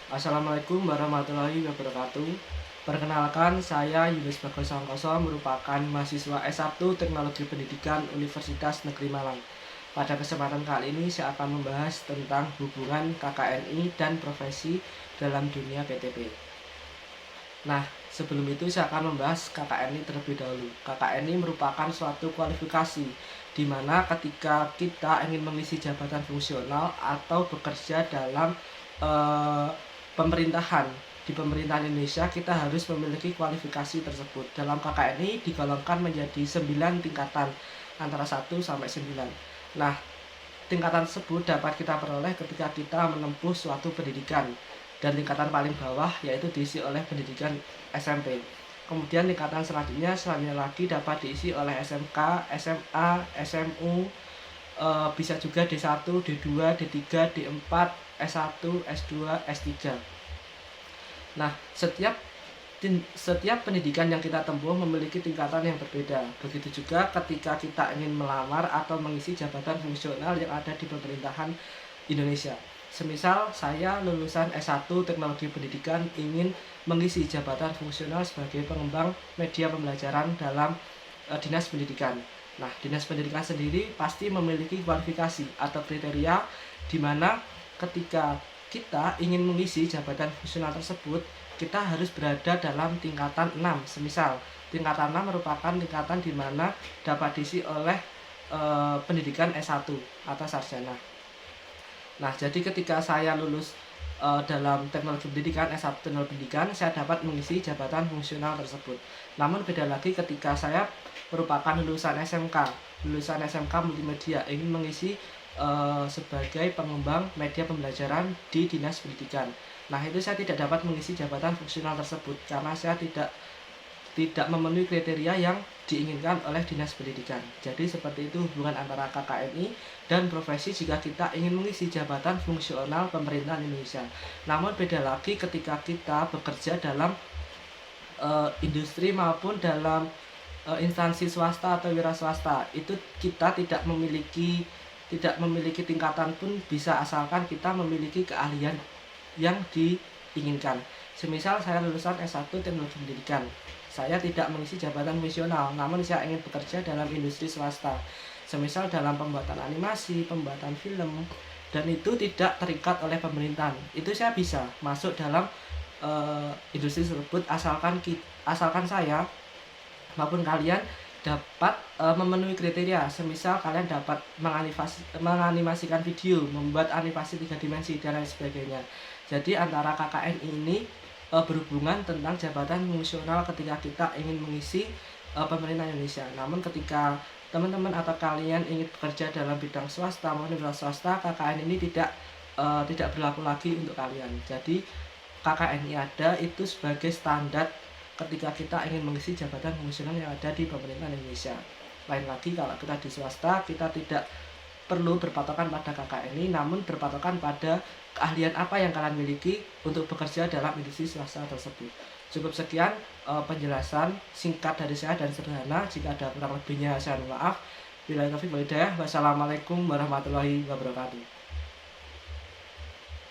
Assalamualaikum warahmatullahi wabarakatuh. Perkenalkan, saya Yunus Bagus Sangkoso, merupakan mahasiswa S1 Teknologi Pendidikan Universitas Negeri Malang. Pada kesempatan kali ini saya akan membahas tentang hubungan KKNI dan profesi dalam dunia PTP. Nah, sebelum itu saya akan membahas KKNI terlebih dahulu. KKNI merupakan suatu kualifikasi di mana ketika kita ingin mengisi jabatan fungsional atau bekerja dalam eh, pemerintahan di pemerintahan Indonesia, kita harus memiliki kualifikasi tersebut. Dalam KKNI digolongkan menjadi 9 tingkatan antara 1 sampai 9. Nah, tingkatan tersebut dapat kita peroleh ketika kita menempuh suatu pendidikan, dan tingkatan paling bawah yaitu diisi oleh pendidikan SMP. Kemudian tingkatan selanjutnya lagi dapat diisi oleh SMK, SMA, SMU, bisa juga D1, D2, D3, D4, S1, S2, S3. Nah, setiap pendidikan yang kita tempuh memiliki tingkatan yang berbeda. Begitu juga ketika kita ingin melamar atau mengisi jabatan fungsional yang ada di pemerintahan Indonesia. Semisal saya lulusan S1 Teknologi Pendidikan ingin mengisi jabatan fungsional sebagai pengembang media pembelajaran dalam Dinas Pendidikan. Nah, Dinas Pendidikan sendiri pasti memiliki kualifikasi atau kriteria di mana ketika kita ingin mengisi jabatan fungsional tersebut, kita harus berada dalam tingkatan 6. Semisal, tingkatan 6 merupakan tingkatan di mana dapat diisi oleh pendidikan S1 atau sarjana. Nah, jadi ketika saya lulus dalam teknologi pendidikan, S1 teknologi pendidikan, saya dapat mengisi jabatan fungsional tersebut. Namun beda lagi ketika saya merupakan lulusan SMK multimedia, ingin mengisi sebagai pengembang media pembelajaran di Dinas Pendidikan. Nah, itu saya tidak dapat mengisi jabatan fungsional tersebut karena saya tidak memenuhi kriteria yang diinginkan oleh Dinas Pendidikan. Jadi seperti itu hubungan antara KKNI dan profesi jika kita ingin mengisi jabatan fungsional pemerintahan Indonesia. Namun beda lagi ketika kita bekerja dalam industri maupun dalam instansi swasta atau wira swasta. Itu kita tidak memiliki tingkatan pun bisa, asalkan kita memiliki keahlian yang diinginkan. Semisal saya lulusan S1 Teknologi Pendidikan, saya tidak mengisi jabatan fungsional, namun saya ingin bekerja dalam industri swasta, semisal dalam pembuatan animasi, pembuatan film, dan itu tidak terikat oleh pemerintahan. Itu saya bisa masuk dalam industri tersebut asalkan saya maupun kalian dapat memenuhi kriteria. Semisal kalian dapat menganimasikan video, membuat animasi 3 dimensi dan lain sebagainya. Jadi antara KKN ini berhubungan tentang jabatan fungsional ketika kita ingin mengisi pemerintahan Indonesia. Namun ketika teman-teman atau kalian ingin bekerja dalam bidang swasta maupun wira swasta, KKN ini tidak berlaku lagi untuk kalian. Jadi KKNI ada itu sebagai standar ketika kita ingin mengisi jabatan fungsional yang ada di pemerintahan Indonesia. Lain lagi kalau kita di swasta, kita tidak perlu berpatokan pada KKNI, namun berpatokan pada keahlian apa yang kalian miliki untuk bekerja dalam industri swasta tersebut. Cukup sekian penjelasan singkat dari saya dan sederhana. Jika ada kurang lebihnya saya mohon maaf. Wassalamualaikum warahmatullahi wabarakatuh.